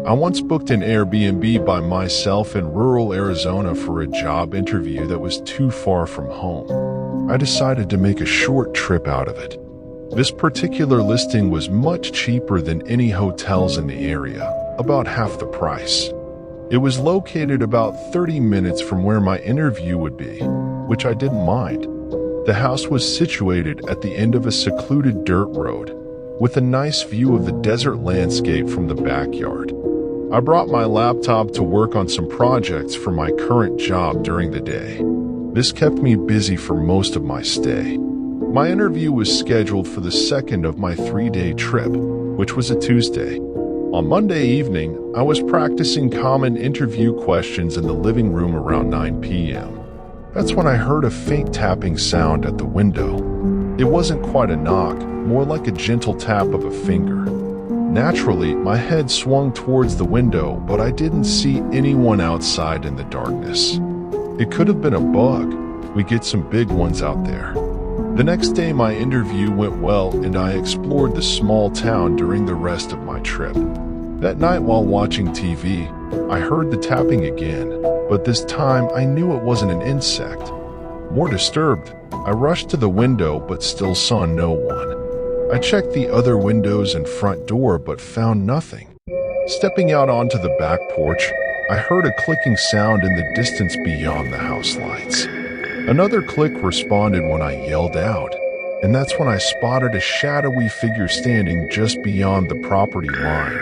I once booked an Airbnb by myself in rural Arizona for a job interview that was too far from home. I decided to make a short trip out of it. This particular listing was much cheaper than any hotels in the area, about half the price. It was located about 30 minutes from where my interview would be, which I didn't mind. The house was situated at the end of a secluded dirt road, with a nice view of the desert landscape from the backyard. I brought my laptop to work on some projects for my current job during the day. This kept me busy for most of my stay. My interview was scheduled for the second of my 3-day trip, which was a Tuesday. On Monday evening, I was practicing common interview questions in the living room around 9 p.m. That's when I heard a faint tapping sound at the window. It wasn't quite a knock, more like a gentle tap of a finger. Naturally, my head swung towards the window, but I didn't see anyone outside in the darkness. It could have been a bug. We get some big ones out there. The next day, my interview went well, and I explored the small town during the rest of my trip. That night, while watching TV, I heard the tapping again, but this time I knew it wasn't an insect. More disturbed, I rushed to the window but still saw no one. I checked the other windows and front door but found nothing. Stepping out onto the back porch, I heard a clicking sound in the distance beyond the house lights. Another click responded when I yelled out, and that's when I spotted a shadowy figure standing just beyond the property line,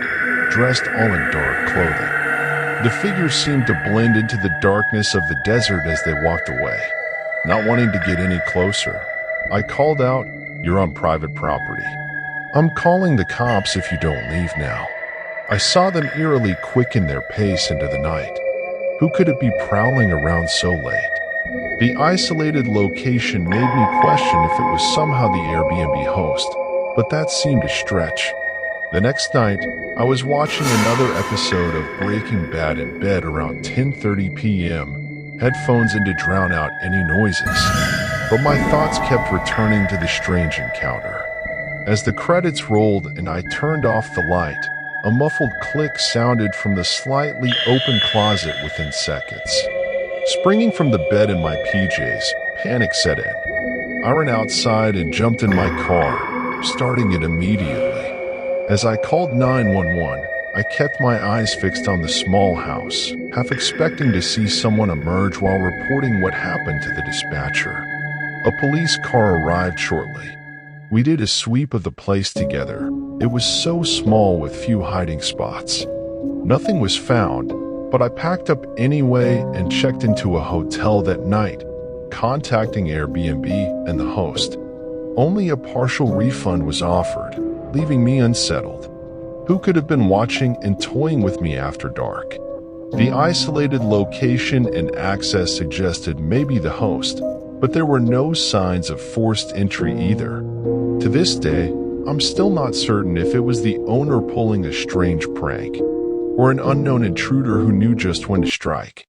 dressed all in dark clothing. The figure seemed to blend into the darkness of the desert as they walked away. Not wanting to get any closer, I called out, "You're on private property. I'm calling the cops if you don't leave now." I saw them eerily quicken their pace into the night. Who could it be prowling around so late? The isolated location made me question if it was somehow the Airbnb host, but that seemed a stretch. The next night, I was watching another episode of Breaking Bad in bed around 10:30 p.m., headphones in to drown out any noises. But my thoughts kept returning to the strange encounter. As the credits rolled and I turned off the light, a muffled click sounded from the slightly open closet within seconds. Springing from the bed in my PJs, panic set in. I ran outside and jumped in my car, starting it immediately. As I called 911, I kept my eyes fixed on the small house, half expecting to see someone emerge while reporting what happened to the dispatcher. A police car arrived shortly. We did a sweep of the place together. It was so small with few hiding spots. Nothing was found, but I packed up anyway and checked into a hotel that night, contacting Airbnb and the host. Only a partial refund was offered, leaving me unsettled. Who could have been watching and toying with me after dark? The isolated location and access suggested maybe the host, but there were no signs of forced entry either. To this day, I'm still not certain if it was the owner pulling a strange prank, or an unknown intruder who knew just when to strike.